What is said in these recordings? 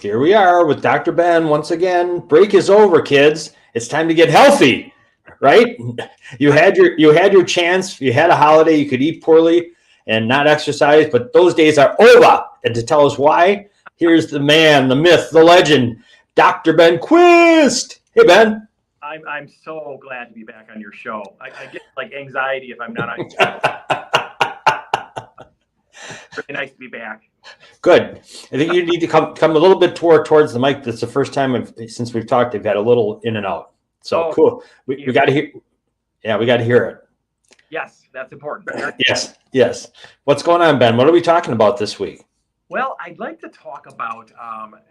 Here we are with Dr. Ben once again. Break is over, kids. It's time to get healthy, right? You had your chance. You had a holiday. You could eat poorly and not exercise, but those days are over. And to tell us why, here's the man, the myth, the legend, Dr. Ben Quist. Hey, Ben. I'm so glad to be back on your show. I get like anxiety if I'm not on your show. Very nice to be back. Good. I think you need to come a little bit towards the mic. That's the first time since we've talked. They've had a little in and out. So cool. We got to hear. Yeah, we got to hear it. Yes, that's important. Yes. What's going on, Ben? What are we talking about this week? Well, I'd like to talk about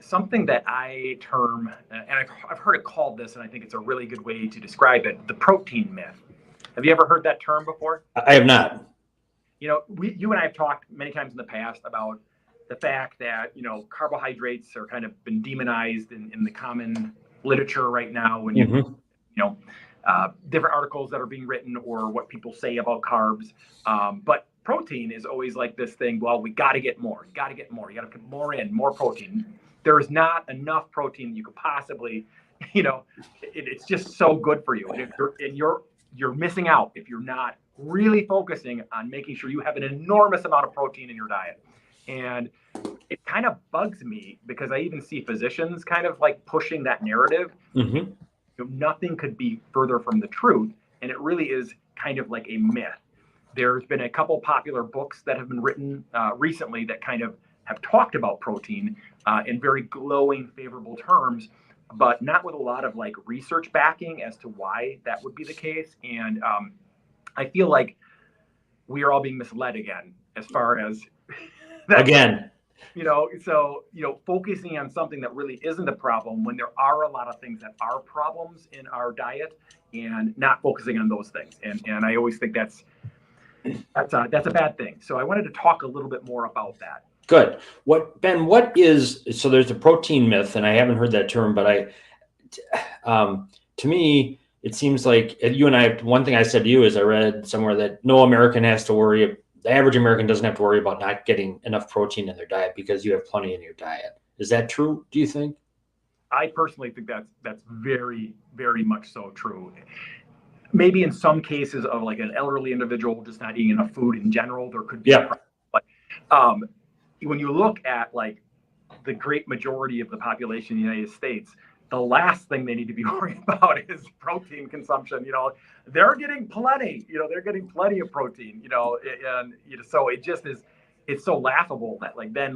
something that I term, and I've heard it called this, and I think it's a really good way to describe it: the protein myth. Have you ever heard that term before? I have not. You know, you and I have talked many times in the past about the fact that, carbohydrates are kind of been demonized in the common literature right now. When different articles that are being written or what people say about carbs. But protein is always like this thing. Well, we got to get more. You got to get more. You got to put more in, more protein. There is not enough protein you could possibly, it's just so good for you. And you're missing out if you're not really focusing on making sure you have an enormous amount of protein in your diet. And it kind of bugs me because I even see physicians kind of like pushing that narrative. Mm-hmm. Nothing could be further from the truth. And it really is kind of like a myth. There's been a couple popular books that have been written recently that kind of have talked about protein in very glowing, favorable terms, but not with a lot of like research backing as to why that would be the case. And I feel like we are all being misled again as far as that. Again. Focusing on something that really isn't a problem when there are a lot of things that are problems in our diet and not focusing on those things. And I always think that's a bad thing. So I wanted to talk a little bit more about that. Good. So there's a protein myth, and I haven't heard that term, but to me, it seems like you and I, one thing I said to you is I read somewhere that no American has to worry. The average American doesn't have to worry about not getting enough protein in their diet because you have plenty in your diet. Is that true, do you think? I personally think that's very, very much so true. Maybe in some cases of like an elderly individual just not eating enough food in general, there could be a problem. But when you look at like the great majority of the population in the United States, the last thing they need to be worried about is protein consumption. They're getting plenty. They're getting plenty of protein. And so it just is. It's so laughable that then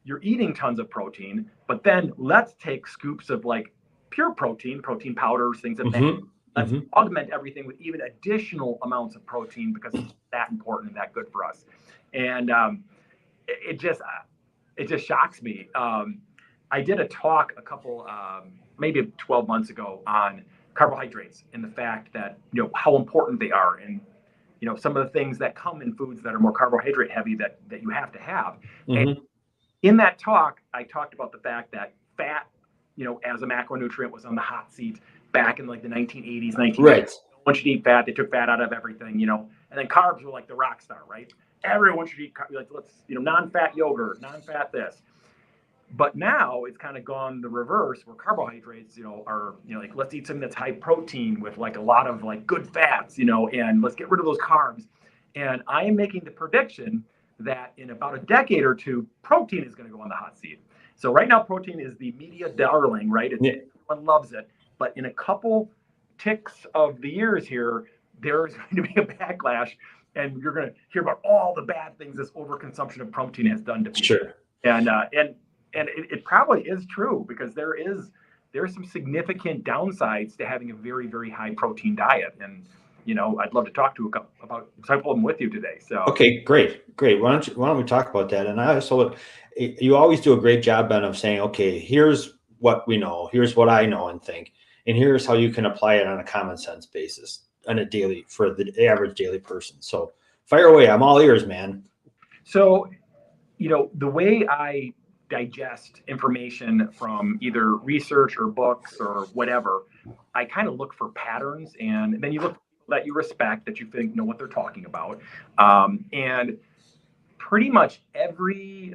you're eating tons of protein, but then let's take scoops of like pure protein powders, things of that. Let's augment everything with even additional amounts of protein because it's that important and that good for us. And it just shocks me. I did a talk a couple, maybe 12 months ago on carbohydrates and the fact that, how important they are and, some of the things that come in foods that are more carbohydrate heavy that you have to have. And in that talk, I talked about the fact that fat, as a macronutrient was on the hot seat back in like the 1980s, 1990s. Right. One should eat fat. They took fat out of everything, and then carbs were like the rock star, right? Everyone should eat non-fat yogurt, non-fat this. But now it's kind of gone the reverse where carbohydrates, are, like let's eat something that's high protein with like a lot of like good fats, and let's get rid of those carbs. And I am making the prediction that in about a decade or two, protein is going to go on the hot seat. So right now, protein is the media darling, right? Everyone loves it. But in a couple ticks of the years here, there's going to be a backlash, and you're going to hear about all the bad things this overconsumption of protein has done to people. Sure. And it probably is true because there are some significant downsides to having a very, very high protein diet. And, I'd love to talk to about some of them with you today. So okay, great. Why don't we talk about that? And you always do a great job, Ben, of saying, okay, here's what we know, here's what I know and think, and here's how you can apply it on a common sense basis for the average daily person. So fire away. I'm all ears, man. So, the way I digest information from either research or books or whatever, I kind of look for patterns, and then you look for people that you respect, that you think know what they're talking about. And pretty much every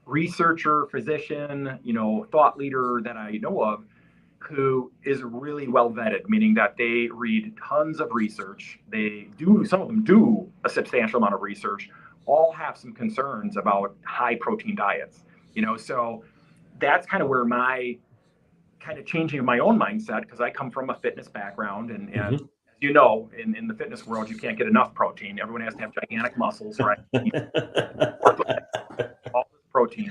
researcher, physician, thought leader that I know of who is really well vetted, meaning that they read tons of research. Some of them do a substantial amount of research, all have some concerns about high protein diets, so that's kind of where my kind of changing of my own mindset, because I come from a fitness background and as in the fitness world, you can't get enough protein. Everyone has to have gigantic muscles, right? All this protein,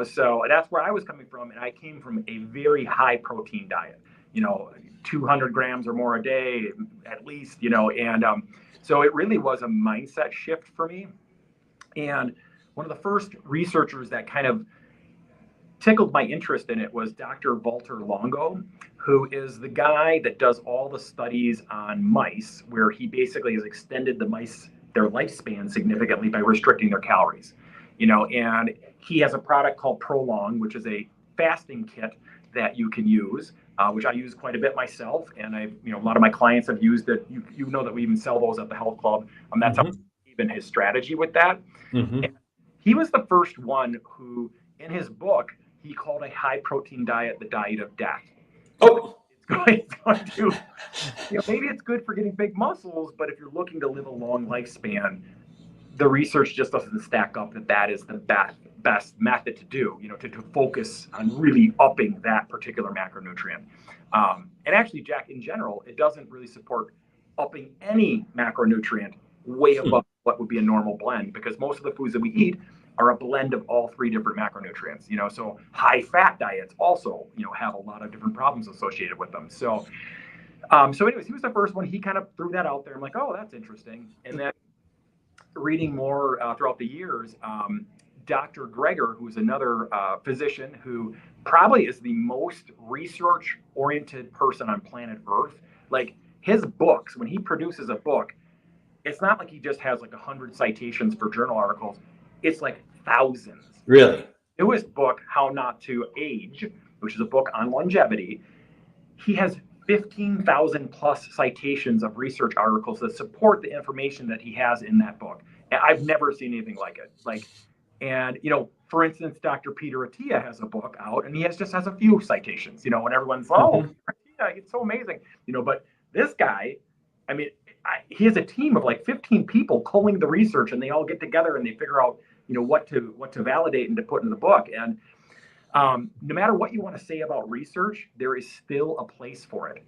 so that's where I was coming from. And I came from a very high protein diet, 200 grams or more a day, at least, and so it really was a mindset shift for me. And one of the first researchers that kind of tickled my interest in it was Dr. Walter Longo, who is the guy that does all the studies on mice, where he basically has extended the mice, their lifespan significantly by restricting their calories. And he has a product called Prolong, which is a fasting kit that you can use, which I use quite a bit myself. And a lot of my clients have used it. You know that we even sell those at the Health Club. That's even his strategy with that. He was the first one who, in his book, he called a high protein diet the diet of death. Oh, It's going to, maybe it's good for getting big muscles, but if you're looking to live a long lifespan, the research just doesn't stack up that is the best method to do, to focus on really upping that particular macronutrient. And actually, Jack, in general, it doesn't really support upping any macronutrient way above what would be a normal blend, because most of the foods that we eat are a blend of all three different macronutrients, so high fat diets also, have a lot of different problems associated with them. So anyways, he was the first one. He kind of threw that out there. I'm like, oh, that's interesting. And then reading more throughout the years, Dr. Greger, who's another physician who probably is the most research-oriented person on planet Earth. Like, his books, when he produces a book, it's not like he just has like 100 citations for journal articles. It's like thousands. Really? Newest book, How Not to Age, which is a book on longevity, he has 15,000 plus citations of research articles that support the information that he has in that book. And I've never seen anything like it. And for instance, Dr. Peter Attia has a book out, and he just has a few citations, and everyone's, it's so amazing, but this guy, he has a team of like 15 people culling the research, and they all get together and they figure out, what to validate and to put in the book. And no matter what you want to say about research, there is still a place for it.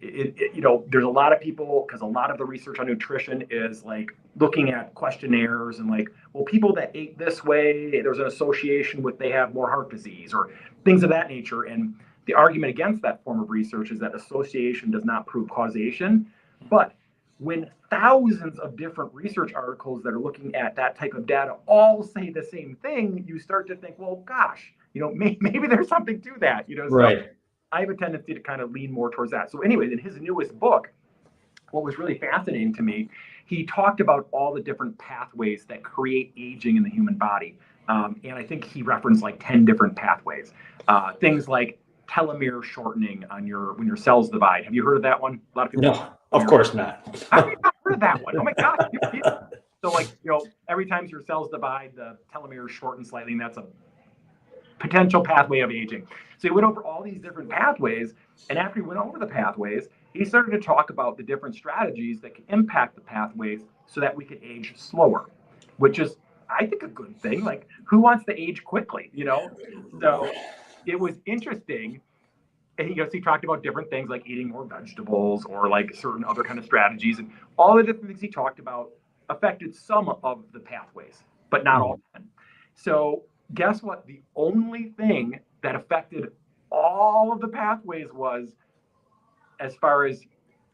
There's a lot of people, because a lot of the research on nutrition is like looking at questionnaires and like, well, people that ate this way, there's an association with, they have more heart disease or things of that nature. And the argument against that form of research is that association does not prove causation. But when thousands of different research articles that are looking at that type of data all say the same thing, you start to think, well, gosh, maybe there's something to that, Right. So I have a tendency to kind of lean more towards that. So anyway, in his newest book, what was really fascinating to me, he talked about all the different pathways that create aging in the human body. And I think he referenced like 10 different pathways. Things like telomere shortening when your cells divide. Have you heard of that one? A lot of people. No, of course not. How have you not heard of that one? Oh my gosh. So every time your cells divide, the telomeres shorten slightly, and that's a potential pathway of aging. So he went over all these different pathways, and after he went over the pathways, he started to talk about the different strategies that can impact the pathways so that we can age slower, which is, I think, a good thing. Like, who wants to age quickly, So it was interesting. And he talked about different things like eating more vegetables or like certain other kind of strategies, and all the different things he talked about affected some of the pathways, but not all of them. So guess what? The only thing that affected all of the pathways was, as far as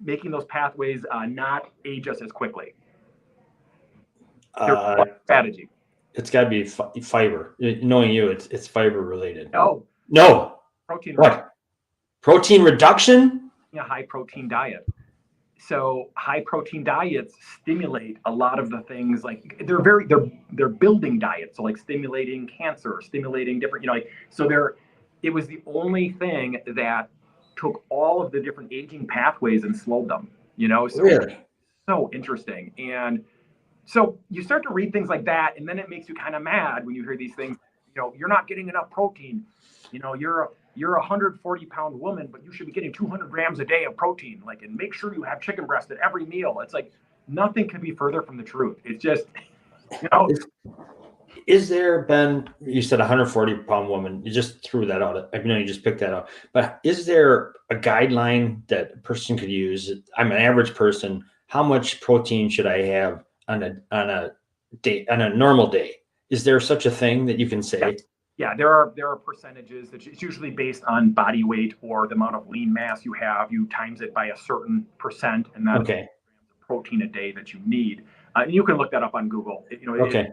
making those pathways not age us as quickly. Strategy. It's got to be fiber. Knowing you, it's fiber related. No. Protein. What? Protein reduction? A high protein diet. So high protein diets stimulate a lot of the things, like they're building diets. So like stimulating cancer, stimulating different, it was the only thing that took all of the different aging pathways and slowed them, so really? So interesting. And so you start to read things like that, and then it makes you kind of mad when you hear these things. you're not getting enough protein. You're a 140-pound woman, but you should be getting 200 grams a day of protein. Like, and make sure you have chicken breast at every meal. It's like nothing could be further from the truth. It's just, Is there, Ben, you said 140-pound woman, you just threw that out. I know you just picked that up, but is there a guideline that a person could use? I'm an average person. How much protein should I have on a day, on a normal day? Is there such a thing that you can say? Yeah, there are percentages that it's usually based on body weight or the amount of lean mass you have. You times it by a certain percent, and that's Okay. protein a day that you need. And you can look that up on Google. Okay.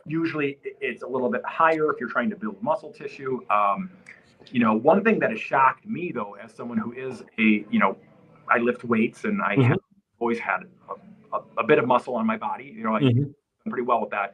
Usually it's a little bit higher if you're trying to build muscle tissue. One thing that has shocked me though, as someone who is I lift weights and I have always had a bit of muscle on my body. I done pretty well with that.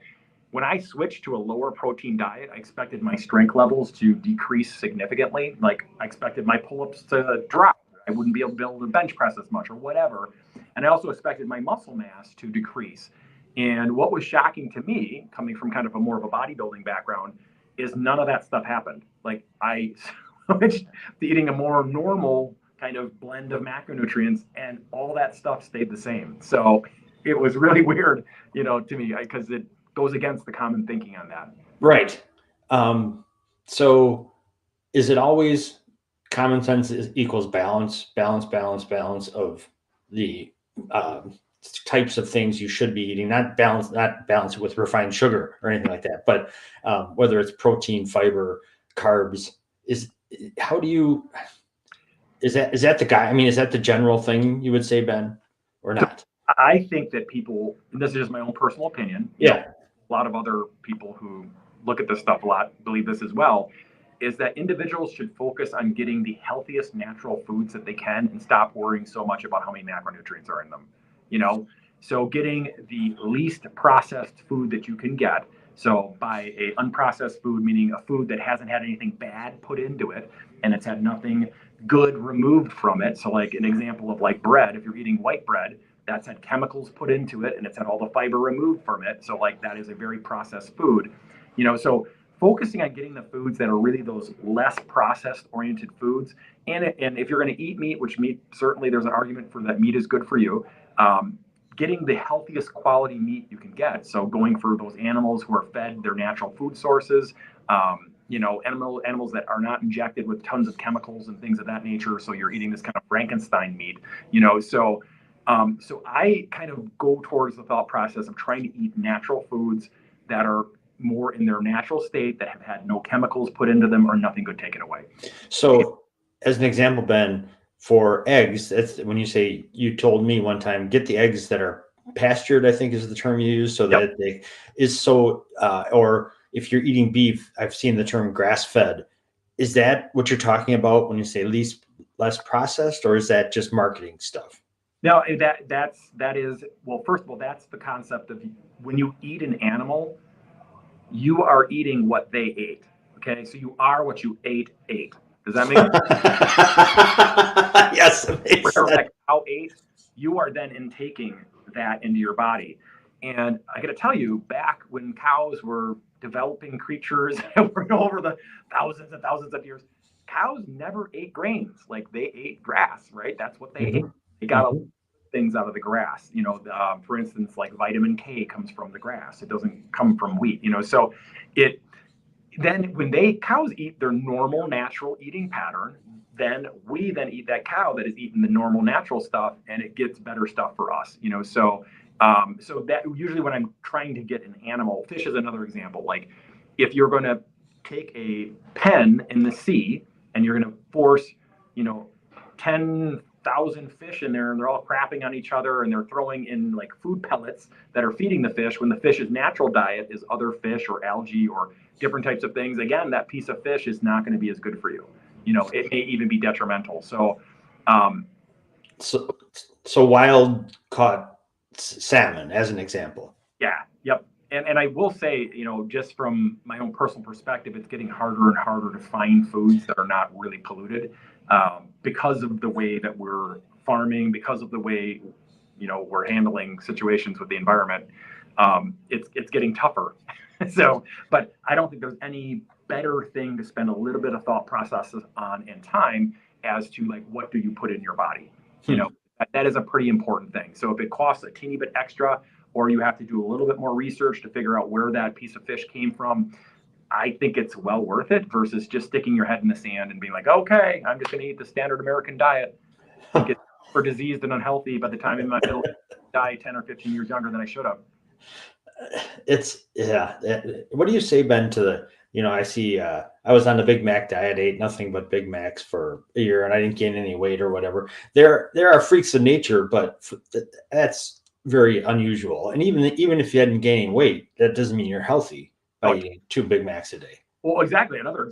When I switched to a lower protein diet, I expected my strength levels to decrease significantly. Like, I expected my pull-ups to drop. I wouldn't be able to bench press as much or whatever. And I also expected my muscle mass to decrease. And what was shocking to me, coming from kind of more of a bodybuilding background, is none of that stuff happened. Like, I switched to eating a more normal kind of blend of macronutrients, and all that stuff stayed the same. So it was really weird, to me, because it goes against the common thinking on that. Right. So is it always common sense equals balance of the types of things you should be eating, not balance it with refined sugar or anything like that, but whether it's protein, fiber, carbs, is that the guy? I mean, is that the general thing you would say, Ben, or not? I think that people, and this is just my own personal opinion. Yeah. A lot of other people who look at this stuff a lot believe this as well, is that individuals should focus on getting the healthiest natural foods that they can and stop worrying so much about how many macronutrients are in them. So getting the least processed food that you can get. So by a unprocessed food, meaning a food that hasn't had anything bad put into it and it's had nothing good removed from it. So like an example of like bread, if you're eating white bread, that's had chemicals put into it and it's had all the fiber removed from it. So like that is a very processed food, so focusing on getting the foods that are really those less processed oriented foods. And if you're going to eat meat, which meat, certainly there's an argument for that meat is good for you, getting the healthiest quality meat you can get. So going for those animals who are fed their natural food sources, animals that are not injected with tons of chemicals and things of that nature. So you're eating this kind of Frankenstein meat, so I kind of go towards the thought process of trying to eat natural foods that are more in their natural state, that have had no chemicals put into them or nothing good taken away. So as an example, Ben, for eggs, that's when you told me one time, get the eggs that are pastured, I think is the term you use, so that they is so, or if you're eating beef, I've seen the term grass fed. Is that what you're talking about when you say less processed, or is that just marketing stuff? No, that is, well, first of all, that's the concept of when you eat an animal, you are eating what they ate. Okay. So you are what you ate. Does that make sense? Yes. It makes sense. Like cow ate, you are then intaking that into your body. And I got to tell you, back when cows were developing creatures over the thousands and thousands of years, cows never ate grains. Like, they ate grass, right? That's what they ate. They got things out of the grass. For instance, like vitamin K comes from the grass. It doesn't come from wheat. So then when cows eat their normal natural eating pattern, then we eat that cow that is eating the normal natural stuff, and it gets better stuff for us. So that usually when I'm trying to get an animal, fish is another example. Like, if you're going to take a pen in the sea and you're going to force 10,000 fish in there, and they're all crapping on each other, and they're throwing in like food pellets that are feeding the fish, when the fish's natural diet is other fish or algae or different types of things, again, that piece of fish is not going to be as good for you. It may even be detrimental. So wild caught salmon as an example. Yeah. Yep. And I will say, just from my own personal perspective, it's getting harder and harder to find foods that are not really polluted, because of the way that we're farming, because of the way, we're handling situations with the environment. It's getting tougher So, but I don't think there's any better thing to spend a little bit of thought processes on and time as to like, what do you put in your body? You know, that is a pretty important thing. So if it costs a teeny bit extra, or you have to do a little bit more research to figure out where that piece of fish came from, I think it's well worth it versus just sticking your head in the sand and being like, okay, I'm just going to eat the standard American diet, get super diseased and unhealthy by the time in my middle die 10 or 15 years younger than I should have. It's yeah. What do you say, Ben, to the, I see, I was on the Big Mac diet, ate nothing but Big Macs for a year and I didn't gain any weight or whatever. There are freaks of nature, but that's very unusual. And even if you hadn't gained weight, that doesn't mean you're healthy by eating 2 Big Macs a day. Well, exactly. Another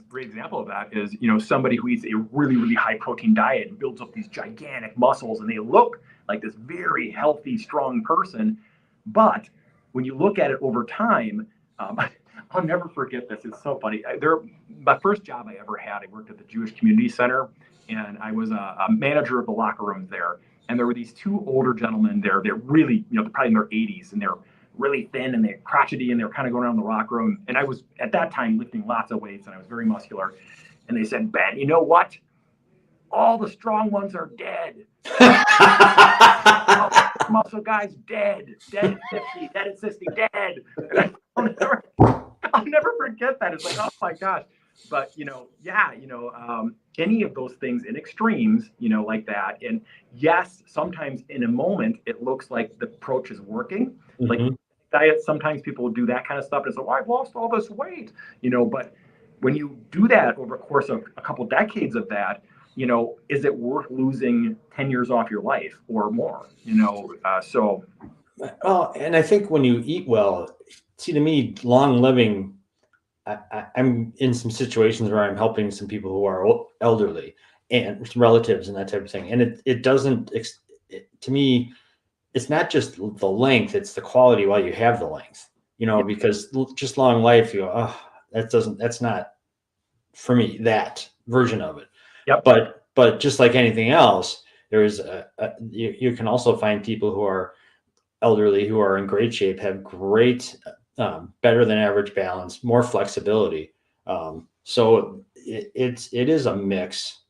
great example of that is, somebody who eats a really, really high protein diet and builds up these gigantic muscles and they look like this very healthy, strong person. But when you look at it over time, I'll never forget this. It's so funny. My first job I ever had, I worked at the Jewish Community Center, and I was a manager of the locker rooms there. And there were these 2 older gentlemen there. They're really, they're probably in their 80s, and they're really thin and they're crotchety and they're kind of going around the locker room. And I was at that time lifting lots of weights and I was very muscular. And they said, Ben, you know what? All the strong ones are dead. Muscle guys dead at 50, dead at 60, dead. And I'll never forget that. It's like, oh my gosh. But any of those things in extremes, like that. And yes, sometimes in a moment it looks like the approach is working. Mm-hmm. Like diet, sometimes people do that kind of stuff and it's like, I've lost all this weight, but when you do that over the course of a couple decades of that, is it worth losing 10 years off your life or more? So. Well, and I think when you eat well, see, to me, long living, I'm in some situations where I'm helping some people who are elderly and some relatives and that type of thing. And it doesn't, to me, it's not just the length, it's the quality while you have the length, because just long life, that's not for me, that version of it. Yep. But just like anything else, there's you can also find people who are elderly, who are in great shape, have great, better than average balance, more flexibility. So it is a mix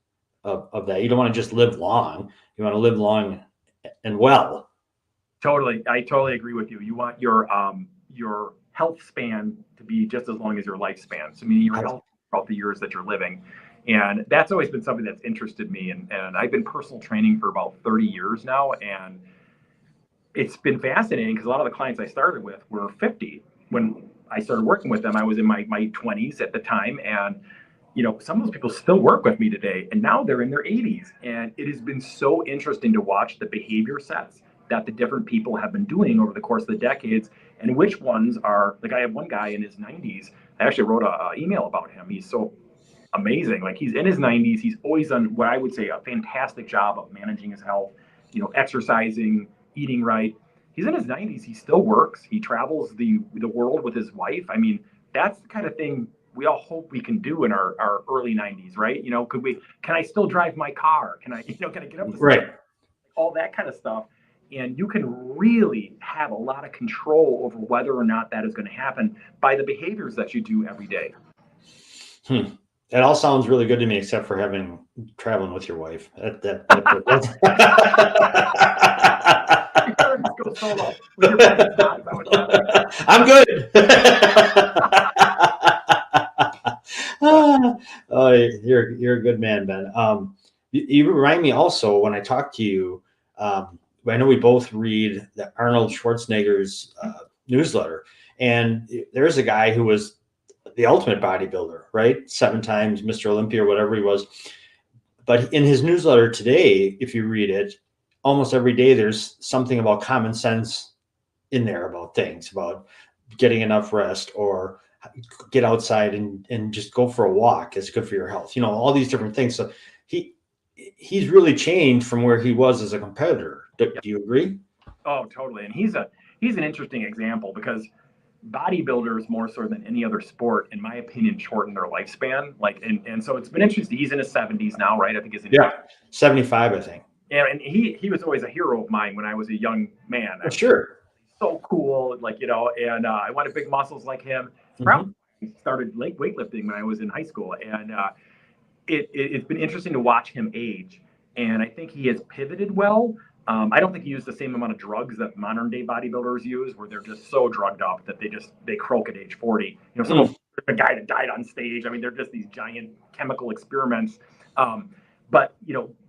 of that. You don't want to just live long. You want to live long and well. Totally. I totally agree with you. You want your health span to be just as long as your lifespan. So meaning your health throughout the years that you're living. And that's always been something that's interested me. And I've been personal training for about 30 years now. And it's been fascinating because a lot of the clients I started with were 50. When I started working with them, I was in my 20s at the time. And, some of those people still work with me today. And now they're in their 80s. And it has been so interesting to watch the behavior sets that the different people have been doing over the course of the decades, and which ones are, like I have one guy in his 90s. I actually wrote an email about him. He's so amazing. Like he's in his 90s. He's always done what I would say a fantastic job of managing his health, exercising, eating right. He's in his 90s. He still works. He travels the world with his wife. I mean, that's the kind of thing we all hope we can do in our early 90s, right? Can I still drive my car? Can I get up the right? All that kind of stuff. And you can really have a lot of control over whether or not that is going to happen by the behaviors that you do every day. That all sounds really good to me, except for traveling with your wife. I'm good. Oh, you're a good man, Ben. You remind me also when I talk to you. I know we both read the Arnold Schwarzenegger's newsletter, and there's a guy who was the ultimate bodybuilder, right? 7 times Mr. Olympia or whatever he was. But in his newsletter today, if you read it, almost every day there's something about common sense in there about things, about getting enough rest or get outside and just go for a walk is good for your health. All these different things. So he's really changed from where he was as a competitor. Do you agree? Oh, totally. And he's an interesting example because bodybuilders, more so than any other sport, in my opinion, shorten their lifespan. And so it's been interesting. He's in his 70s now, right? I think he's in 75, I think. And he was always a hero of mine when I was a young man. Sure. so cool, like, and I wanted big muscles like him. Mhm. Probably started late weightlifting when I was in high school, and it's been interesting to watch him age. And I think he has pivoted well. I don't think he used the same amount of drugs that modern day bodybuilders use, where they're just so drugged up that they croak at age 40. Some of the guy that died on stage. I mean, they're just these giant chemical experiments. But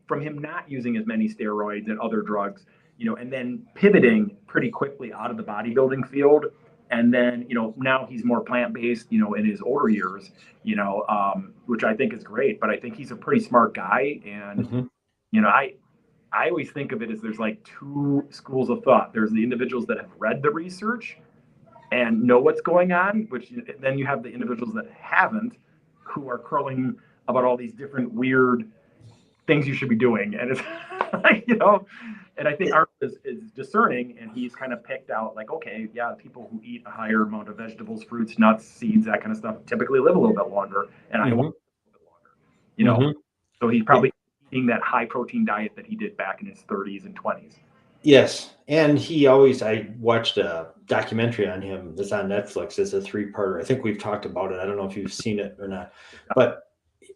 from him not using as many steroids and other drugs, and then pivoting pretty quickly out of the bodybuilding field. And then, now he's more plant-based, in his older years, which I think is great. But I think he's a pretty smart guy. And, I always think of it as there's like two schools of thought. There's the individuals that have read the research and know what's going on, which then you have the individuals that haven't, who are crowing about all these different weird things you should be doing. And it's and I think Arnold is discerning, and he's kind of picked out like, okay, yeah, people who eat a higher amount of vegetables, fruits, nuts, seeds, that kind of stuff typically live a little bit longer, and I want to live a little bit longer. So he's probably eating that high protein diet that he did back in his 30s and 20s. Yes, and I watched a documentary on him that's on Netflix. It's a 3-parter. I think we've talked about it. I don't know if you've seen it or not, but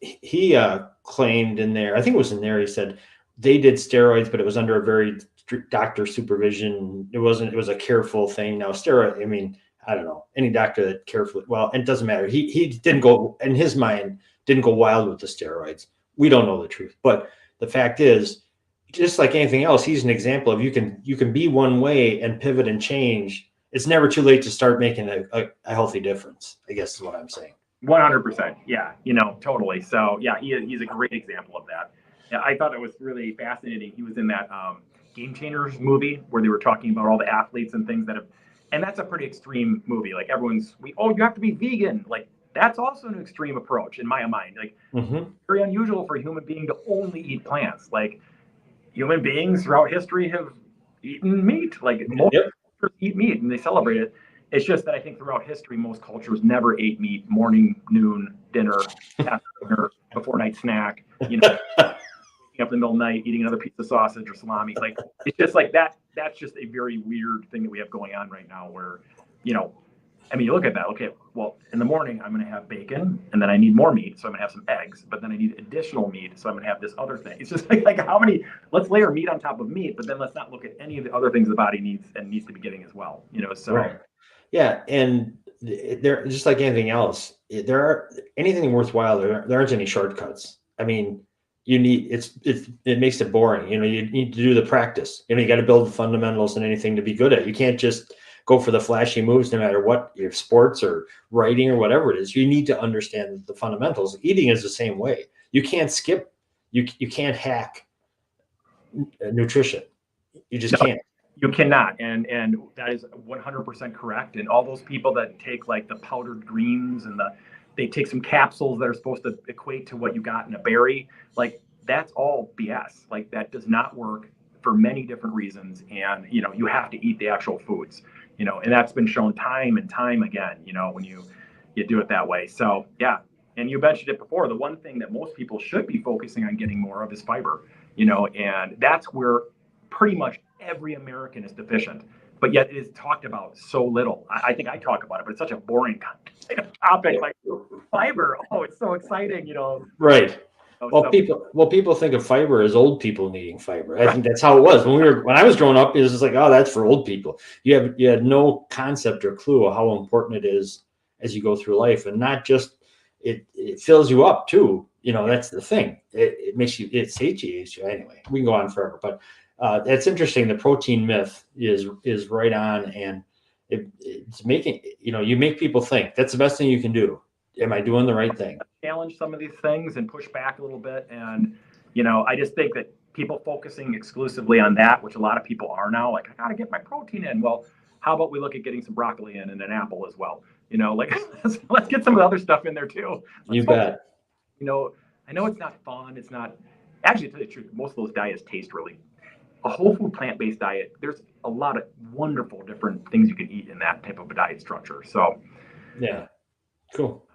he claimed in there, I think it was in there, he said they did steroids, but it was under a very strict doctor supervision. It was a careful thing. Now steroid, I mean, I don't know, any doctor that carefully, well, it doesn't matter. He didn't go, in his mind, didn't go wild with the steroids. We don't know the truth, but the fact is, just like anything else, he's an example of you can be one way and pivot and change. It's never too late to start making a healthy difference, I guess is what I'm saying. 100%. Yeah, totally. So yeah, he's a great example of that. Yeah, I thought it was really fascinating. He was in that Game Changers movie where they were talking about all the athletes and things and that's a pretty extreme movie. Like you have to be vegan. Like that's also an extreme approach in my mind. Like very unusual for a human being to only eat plants. Like human beings throughout history have eaten meat. Like most cultures eat meat and they celebrate it. It's just that I think throughout history, most cultures never ate meat morning, noon, dinner, after dinner, before night snack, waking up in the middle of the night, eating another piece of sausage or salami. Like, it's just like that. That's just a very weird thing that we have going on right now where, I mean, you look at that. Okay, well, in the morning, I'm going to have bacon, and then I need more meat, so I'm going to have some eggs, but then I need additional meat, so I'm going to have this other thing. It's just like how many, let's layer meat on top of meat, but then let's not look at any of the other things the body needs to be getting as well, so. Right. Yeah, and there, just like anything else, anything worthwhile, there aren't any shortcuts. I mean, it makes it boring. You need to do the practice. You got to build the fundamentals in anything to be good at. You can't just go for the flashy moves, no matter what, your sports or writing or whatever it is. You need to understand the fundamentals. Eating is the same way. You can't skip. You can't hack nutrition. You just can't. You cannot, and that is 100% correct. And all those people that take like the powdered greens and they take some capsules that are supposed to equate to what you got in a berry, like that's all BS. Like that does not work for many different reasons. And you have to eat the actual foods. And that's been shown time and time again. When you do it that way. So yeah, and you mentioned it before. The one thing that most people should be focusing on getting more of is fiber. And that's where pretty much every American is deficient, but yet it is talked about so little. I think I talk about it, but it's such a boring topic. Like fiber, it's so exciting, Right. Well, people think of fiber as old people needing fiber. I think that's how it was when I was growing up. It was just like, oh, that's for old people. You had no concept or clue of how important it is as you go through life, and not just it fills you up too. That's the thing. It makes you. It satiates you anyway. We can go on forever, but. That's interesting. The protein myth is right on, and it's making you make people think. That's the best thing you can do. Am I doing the right thing? Challenge some of these things and push back a little bit, and I just think that people focusing exclusively on that, which a lot of people are now, like I got to get my protein in. Well, how about we look at getting some broccoli in and an apple as well? Like let's get some of the other stuff in there too. You bet. I know it's not fun. It's not actually, to tell you the truth, most of those diets taste really. A whole food plant-based diet, there's a lot of wonderful different things you can eat in that type of a diet structure. So yeah, cool.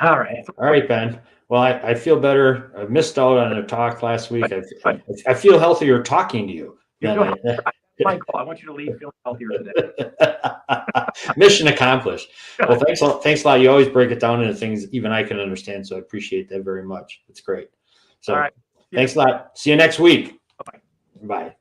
All right, Ben. Well, I feel better. I missed out on a talk last week. I feel healthier talking to you. That's my goal. I want you to leave feeling healthier today. Mission accomplished. Well, thanks a lot. You always break it down into things even I can understand. So I appreciate that very much. It's great. So All right. thanks a lot. See you next week. Bye. Bye.